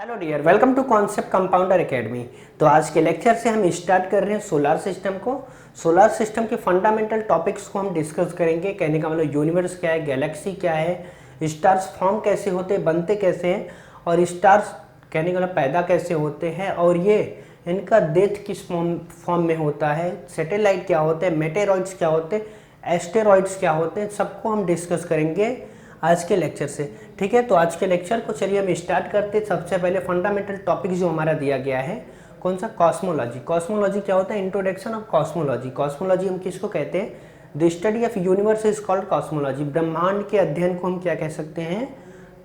Hello dear, welcome to concept compounder academy. तो आज के लेक्चर से हम स्टार्ट कर रहे हैं सोलर सिस्टम को। सोलर सिस्टम के फंडामेंटल टॉपिक्स को हम डिस्कस करेंगे। कहने का मतलब यूनिवर्स क्या है, गैलेक्सी क्या है, स्टार्स फॉर्म कैसे होते हैं, बनते कैसे हैं, और स्टार्स कहने का मतलब पैदा कैसे होते हैं, और ये इनका डेथ किस फॉर्म में होता है, सैटेलाइट क्या होते हैं, मेटेरॉइड्स क्या होते हैं, एस्टेरॉइड्स क्या होते हैं, सबको हम डिस्कस करेंगे आज के लेक्चर से। ठीक है, तो आज के लेक्चर को चलिए हम स्टार्ट करते हैं। सबसे पहले फंडामेंटल टॉपिक जो हमारा दिया गया है, कौन सा, कॉस्मोलॉजी। कॉस्मोलॉजी क्या होता है, इंट्रोडक्शन ऑफ कॉस्मोलॉजी। कॉस्मोलॉजी हम किसको कहते हैं, the study of universe is called cosmology. ब्रह्मांड के अध्ययन को हम क्या कह सकते हैं,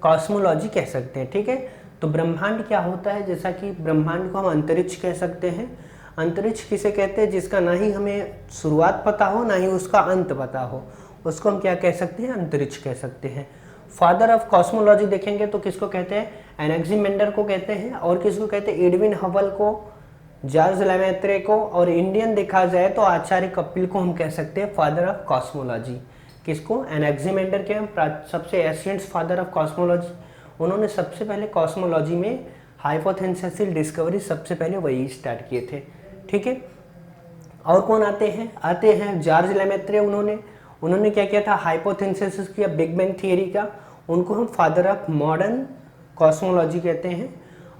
कॉस्मोलॉजी कह सकते हैं। ठीक है, तो ब्रह्मांड क्या होता है, जैसा कि ब्रह्मांड को हम अंतरिक्ष कह सकते हैं। अंतरिक्ष किसे कहते हैं, जिसका ना ही हमें शुरुआत पता हो ना ही उसका अंत पता हो, उसको हम क्या कह सकते हैं, अंतरिक्ष कह सकते हैं। फादर ऑफ कॉस्मोलॉजी देखेंगे तो किसको कहते हैं, एनेक्सिमेंडर को कहते हैं। और किसको कहते हैं, एडविन हबल को, जॉर्ज लेमेत्रे को, और इंडियन देखा जाए तो आचार्य कपिल को हम कह सकते हैं फादर ऑफ कॉस्मोलॉजी। किसको, एनेक्सिमेंडर के हम सबसे एशियंट फादर ऑफ कॉस्मोलॉजी। उन्होंने सबसे पहले कॉस्मोलॉजी में हाइपोथेसिस डिस्कवरी सबसे पहले वही स्टार्ट किए थे। ठीक है, और कौन आते हैं जॉर्ज लेमेत्रे। उन्होंने क्या किया था, हाइपोथेसिस किया बिग बैंग थियरी का। उनको हम फादर ऑफ मॉडर्न कॉस्मोलॉजी कहते हैं।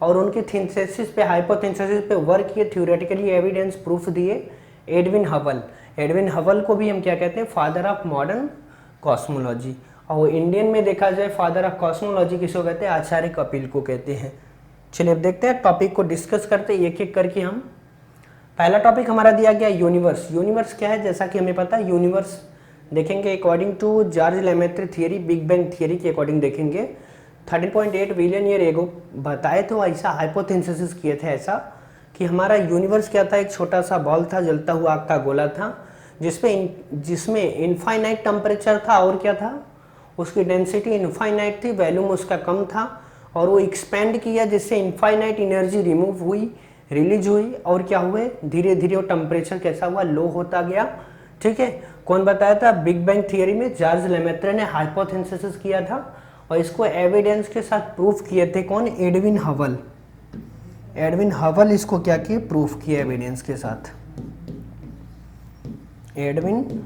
और उनके थिंथेसिस पे, हाइपोथेसिस पे वर्क किए, थ्योरेटिकली एविडेंस प्रूफ दिए एडविन हबल को भी हम क्या कहते हैं, फादर ऑफ मॉडर्न कॉस्मोलॉजी। और इंडियन में देखा जाए फादर ऑफ कॉस्मोलॉजी किसको कहते हैं, आचार्य कपिल को कहते हैं। चलिए अब देखते हैं, टॉपिक को डिस्कस करते हैं एक एक करके हम। पहला टॉपिक हमारा दिया गया यूनिवर्स। यूनिवर्स क्या है, जैसा कि हमें पता है, यूनिवर्स देखेंगे according to George Lemaitre theory, big bang theory के अकॉर्डिंग देखेंगे 13.8 बिलियन ईयर एगो बताए तो ऐसा हाइपोथेसिस किए थे, ऐसा कि हमारा यूनिवर्स क्या था, एक छोटा सा बॉल था, जलता हुआ आग का गोला था, जिसमें इनफाइनाइट टेम्परेचर था, और क्या था, उसकी डेंसिटी इनफाइनाइट थी, वॉल्यूम उसका कम था, और वो एक्सपेंड किया जिससे इनफाइनाइट एनर्जी रिमूव हुई, रिलीज हुई, और क्या हुए, धीरे धीरे वो टेम्परेचर कैसा हुआ, लो होता गया। ठीक है, कौन बताया था, बिग बैंग थियरी में जॉर्ज लेमेत्रे ने हाइपोथेसिस किया था, और इसको एविडेंस के साथ प्रूफ किए थे कौन, एडविन हबल इसको क्या किए, प्रूफ किया एविडेंस के साथ। एडविन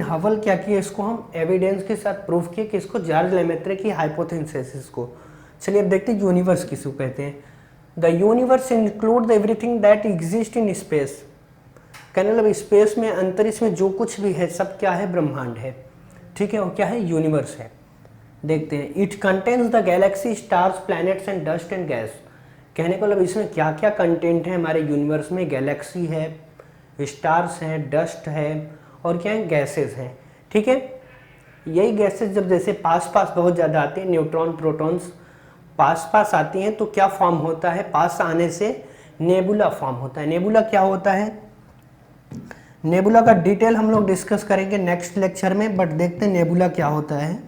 हबल क्या किया, इसको हम एविडेंस के साथ प्रूफ किए, किसको, जॉर्ज लेमेत्रे की हाइपोथेसिस को। चलिए अब देखते हैं यूनिवर्स किसको कहते हैं। The universe include everything that exist in space. कहने मतलब स्पेस में, अंतरिक्ष में जो कुछ भी है सब क्या है, ब्रह्मांड है। ठीक है, और क्या है, यूनिवर्स है। देखते हैं, it contains the Galaxy, stars, planets and dust and gas. कहने का मतलब इसमें क्या क्या कंटेंट है हमारे यूनिवर्स में, गैलेक्सी है, स्टार्स हैं, डस्ट है, और क्या है, गैसेस हैं। ठीक है, यही गैसेस जब जैसे पास बहुत ज़्यादा आती है, न्यूट्रॉन प्रोटॉन्स पास आती हैं, तो क्या फॉर्म होता है, पास आने से नेबुला फॉर्म होता है। नेबुला क्या होता है, नेबुला का डिटेल हम लोग डिस्कस करेंगे नेक्स्ट लेक्चर में, बट देखते हैं नेबुला क्या होता है।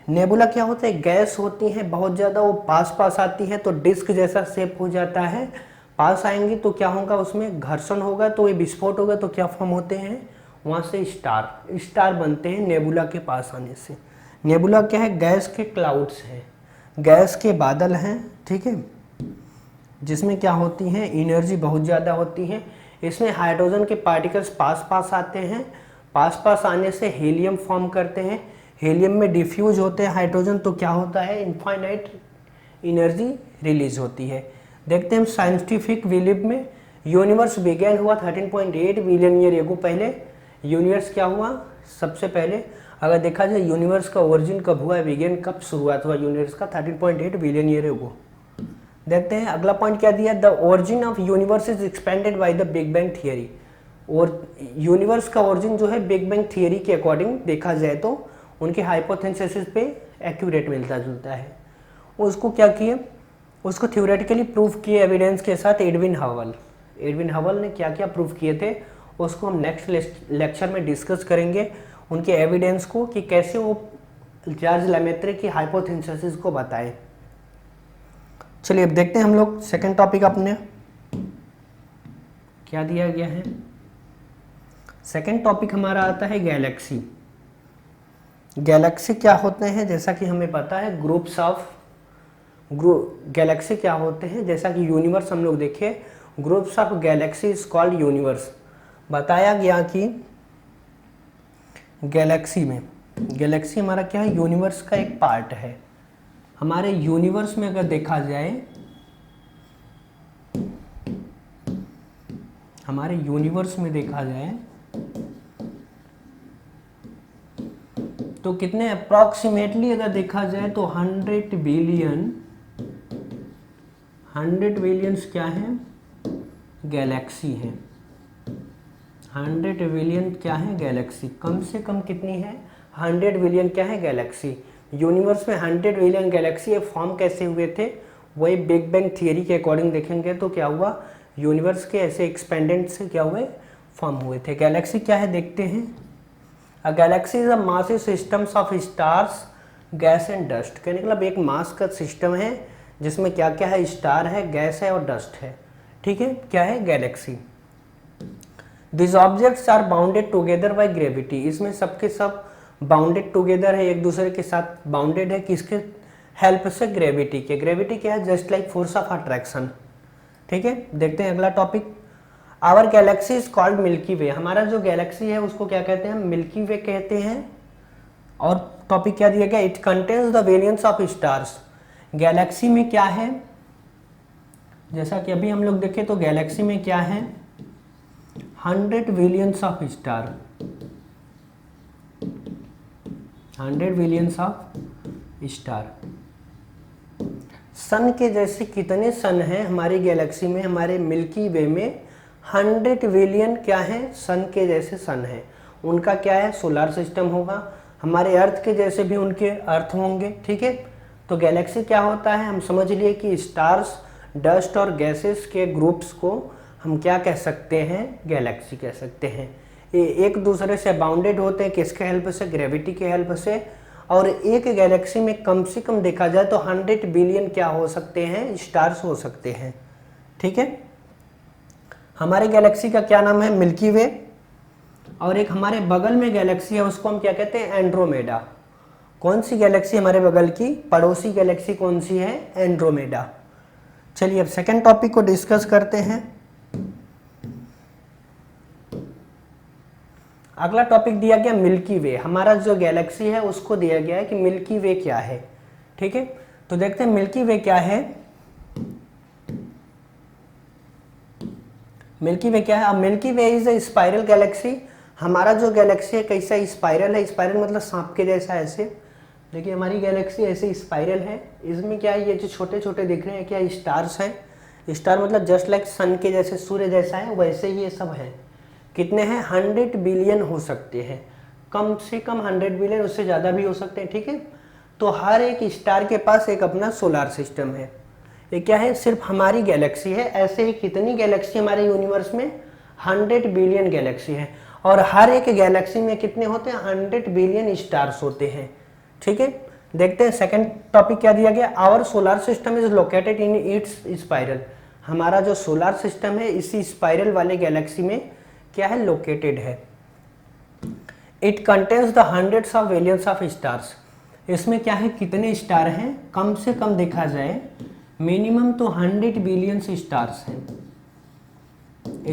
नेबुला क्या होता है, गैस होती है बहुत ज़्यादा, वो पास आती है तो डिस्क जैसा शेप हो जाता है, पास आएंगी तो क्या होगा, उसमें घर्षण होगा तो ये विस्फोट होगा, तो क्या फॉर्म होते हैं, वहाँ से स्टार बनते हैं नेबुला के पास आने से। नेबुला क्या है, गैस के क्लाउड्स हैं, गैस के बादल हैं। ठीक है, जिसमें क्या होती हैं, एनर्जी बहुत ज़्यादा होती है। इसमें हाइड्रोजन के पार्टिकल्स पास आते हैं, पास आने से हीलियम फॉर्म करते हैं, हीलियम में डिफ्यूज होते हैं हाइड्रोजन, तो क्या होता है, इनफाइनाइट एनर्जी रिलीज होती है। देखते हैं हम साइंटिफिक बिलीफ में, यूनिवर्स बिगेन हुआ 13.8 बिलियन ईयर एगो। पहले यूनिवर्स क्या हुआ, सबसे पहले अगर देखा जाए यूनिवर्स का ओरिजिन कब हुआ, बिगेन कब शुरुआत हुआ यूनिवर्स का, 13.8 बिलियन ईयर एगो। देखते हैं अगला पॉइंट क्या दिया, the origin of universe is expanded by the big bang theory. और यूनिवर्स का ओरिजिन जो है बिग बैंग थियरी के अकॉर्डिंग देखा जाए तो उनके हाइपोथेसिस पे एक्यूरेट मिलता जुलता है। उसको क्या किए, उसको थ्योरेटिकली प्रूफ किए एविडेंस के साथ एडविन हबल ने क्या क्या प्रूफ किए थे, उसको हम नेक्स्ट लेक्चर में डिस्कस करेंगे, उनके एविडेंस को, कि कैसे वो जॉर्ज लेमेत्रे की हाइपोथेसिस को बताए। चलिए अब देखते हैं हम लोग सेकंड टॉपिक अपने क्या दिया गया है। सेकंड टॉपिक हमारा आता है गैलेक्सी। गैलेक्सी क्या होते हैं, जैसा कि हमें पता है ग्रुप्स ऑफ गैलेक्सी क्या होते हैं, जैसा कि यूनिवर्स हम लोग देखे, groups of Galaxy is called universe. बताया गया कि गैलेक्सी हमारा क्या है, यूनिवर्स का एक पार्ट है। हमारे यूनिवर्स में अगर देखा जाए, हमारे यूनिवर्स में देखा जाए तो कितने अप्रॉक्सीमेटली अगर देखा जाए तो 100 बिलियंस क्या है, गैलेक्सी है। 100 बिलियन क्या है, गैलेक्सी। कम से कम कितनी है, 100 बिलियन क्या है, गैलेक्सी। यूनिवर्स में 100 बिलियन गैलेक्सी ये फॉर्म कैसे हुए थे, वही बिग बैंग थियरी के अकॉर्डिंग देखेंगे तो क्या हुआ, यूनिवर्स के ऐसे एक्सपेंडेंट से क्या हुए, फॉर्म हुए थे। गैलेक्सी क्या है देखते हैं। A galaxy is a massive systems of stars, gas and dust. कहने का मतलब एक मास का सिस्टम है जिसमें क्या क्या है, स्टार है, गैस है और डस्ट है। ठीक है, क्या है, galaxy. This objects are bounded together by gravity. इसमें सबके सब बाउंडेड टुगेदर है, एक दूसरे के साथ बाउंडेड है, किसके हेल्प से, ग्रेविटी के। ग्रेविटी क्या है, just like force of attraction. ठीक है, देखते हैं अगला topic. Our galaxy is called Milky Way. हमारा जो गैलेक्सी है उसको क्या कहते हैं, मिल्की वे कहते हैं। और टॉपिक क्या दिया गया, it contains the variants of stars. Galaxy में क्या है, जैसा कि अभी हम लोग देखें तो गैलेक्सी में क्या है, 100 billions of star, 100 billions of star. Sun के जैसे कितने सन हैं हमारी गैलेक्सी में, हमारे मिल्की वे में 100 बिलियन क्या है, सन के जैसे सन है। उनका क्या है, सोलर सिस्टम होगा। हमारे अर्थ के जैसे भी उनके अर्थ होंगे। ठीक है, तो गैलेक्सी क्या होता है, हम समझ लिए कि स्टार्स, डस्ट और गैसेस के ग्रुप्स को हम क्या कह सकते हैं, गैलेक्सी कह सकते हैं। ये एक दूसरे से बाउंडेड होते हैं, किसके हेल्प से, ग्रेविटी के हेल्प से। और एक गैलेक्सी में कम से कम देखा जाए तो 100 बिलियन क्या हो सकते हैं, स्टार्स हो सकते हैं। ठीक है, हमारे गैलेक्सी का क्या नाम है, मिल्की वे। और एक हमारे बगल में गैलेक्सी है उसको हम क्या कहते हैं, एंड्रोमेडा। कौन सी गैलेक्सी हमारे बगल की, पड़ोसी गैलेक्सी कौन सी है, एंड्रोमेडा। चलिए अब सेकंड टॉपिक को डिस्कस करते हैं। अगला टॉपिक दिया गया मिल्की वे। हमारा जो गैलेक्सी है उसको दिया गया है कि मिल्की वे क्या है। ठीक है, तो देखते हैं मिल्की वे क्या है। मिल्की वे क्या है, अब milky way is a spiral Galaxy. हमारा जो गैलेक्सी है कैसा, स्पाइरल है। स्पाइरल मतलब सांप के जैसा, ऐसे देखिए हमारी गैलेक्सी ऐसे स्पाइरल है। इसमें क्या है, ये जो छोटे छोटे दिख रहे हैं क्या, स्टार्स हैं। स्टार मतलब जस्ट लाइक सन के जैसे, सूर्य जैसा है, वैसे ही ये सब है। कितने हैं, 100 बिलियन हो सकते हैं, कम से कम 100 बिलियन, उससे ज़्यादा भी हो सकते हैं। ठीक है, तो हर एक स्टार के पास एक अपना सोलर सिस्टम है। ये क्या है, सिर्फ हमारी गैलेक्सी है। ऐसे ही कितनी गैलेक्सी हमारे यूनिवर्स में, 100 बिलियन गैलेक्सी है। और हर एक गैलेक्सी में कितने होते हैं, 100 बिलियन स्टार्स होते हैं। ठीक है, देखते हैं सेकंड टॉपिक क्या दिया गया। Our solar system is located in its spiral. हमारा जो सोलर सिस्टम है इसी स्पाइरल वाले गैलेक्सी में क्या है, लोकेटेड है। It contains the hundreds of billions of stars. इसमें क्या है, कितने स्टार हैं, कम से कम देखा जाए मिनिमम तो 100 बिलियंस स्टार्स हैं।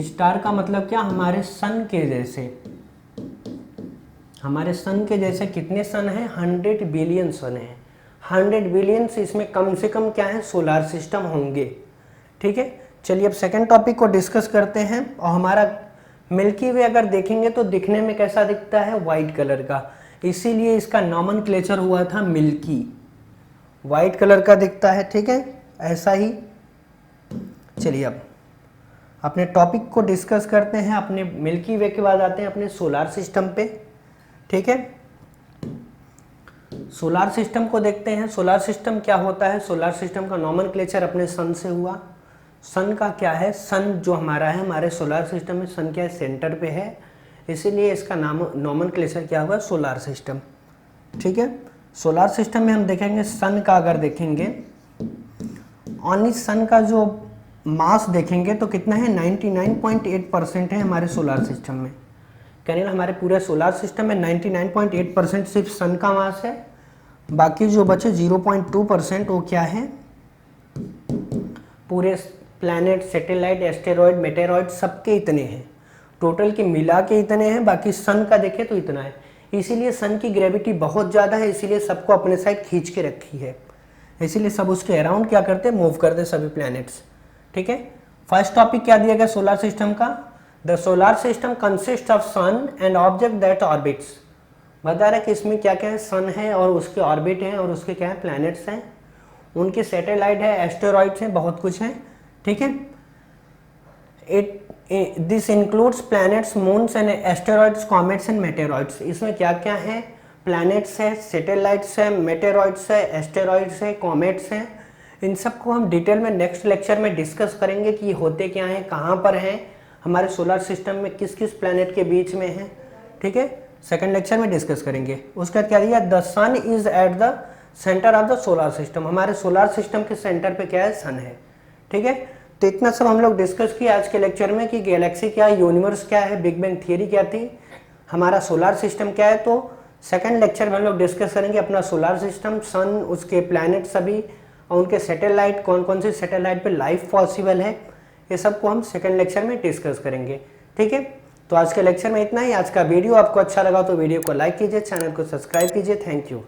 स्टार का मतलब क्या, हमारे सन के जैसे। हमारे सन के जैसे कितने सन हैं, 100 बिलियन सन हैं। 100 बिलियन से इसमें कम से कम क्या है, सोलर सिस्टम होंगे। ठीक है, चलिए अब सेकंड टॉपिक को डिस्कस करते हैं। और हमारा मिल्की वे अगर देखेंगे तो दिखने में कैसा दिखता है, वाइट कलर का, इसीलिए इसका नॉमेनक्लेचर हुआ था मिल्की। वाइट कलर का दिखता है। ठीक है, ऐसा ही। चलिए अब अपने टॉपिक को डिस्कस करते हैं। अपने मिल्की वे के बाद आते हैं अपने सोलर सिस्टम पे। ठीक है, सोलर सिस्टम को देखते हैं। सोलर सिस्टम क्या होता है, सोलर सिस्टम का नॉमेनक्लेचर अपने सन से हुआ। सन का क्या है, सन जो हमारा है, हमारे सोलर सिस्टम में सन क्या है, सेंटर पे है, इसीलिए इसका नाम नॉमेनक्लेचर क्या हुआ, सोलर सिस्टम। ठीक है, सोलर सिस्टम में हम देखेंगे सन का, अगर देखेंगे ओनली सन का जो मास देखेंगे तो कितना है, 99.8% है हमारे सोलर सिस्टम में। कहने का हमारे पूरे सोलर सिस्टम में 99.8% सिर्फ सन का मास है, बाकी जो बचे 0.2% वो क्या है, पूरे प्लैनेट, सैटेलाइट, एस्टेरॉयड, मेटेरॉयड सबके इतने हैं, टोटल के मिला के इतने हैं, बाकी सन का देखें तो इतना है। इसीलिए सन की ग्रेविटी बहुत ज़्यादा है, इसीलिए सबको अपने साइड खींच के रखी है, इसीलिए सब उसके अराउंड क्या करते हैं, मूव करते सभी प्लैनेट्स। ठीक है, फर्स्ट टॉपिक क्या दिया गया सोलर सिस्टम का, the solar system consist of sun and object that orbits. बता रहा है कि इसमें क्या क्या है, सन है और उसके ऑर्बिट हैं और उसके क्या है, प्लैनेट्स हैं, उनके सैटेलाइट है, एस्टेरॉइड्स हैं, बहुत कुछ है। ठीक है, this includes planets, moons and asteroids, comets and meteoroids. इसमें क्या क्या है, प्लैनेट्स है, सैटेलाइट्स है, मेटेरॉइड्स है, एस्टेरॉइड्स है, कॉमेट्स हैं। इन सबको हम डिटेल में नेक्स्ट लेक्चर में डिस्कस करेंगे कि होते क्या हैं, कहाँ पर हैं, हमारे सोलर सिस्टम में किस किस प्लैनेट के बीच में हैं। ठीक है, सेकंड लेक्चर में डिस्कस करेंगे। उसके बाद क्या दिया, the sun is at the centre of the solar system. हमारे सोलर सिस्टम के सेंटर पे क्या है, सन है। ठीक है, तो इतना सब हम लोग डिस्कस किया आज के लेक्चर में कि गैलेक्सी क्या है, यूनिवर्स क्या है, बिग बैंग थियरी क्या थी, हमारा सोलर सिस्टम क्या है। तो सेकंड लेक्चर में हम लोग डिस्कस करेंगे अपना सोलर सिस्टम, सन, उसके प्लैनेट सभी और उनके सैटेलाइट, कौन कौन से सैटेलाइट पे लाइफ पॉसिबल है, ये सबको हम सेकंड लेक्चर में डिस्कस करेंगे। ठीक है, तो आज के लेक्चर में इतना ही। आज का वीडियो आपको अच्छा लगा तो वीडियो को लाइक कीजिए, चैनल को सब्सक्राइब कीजिए। Thank you.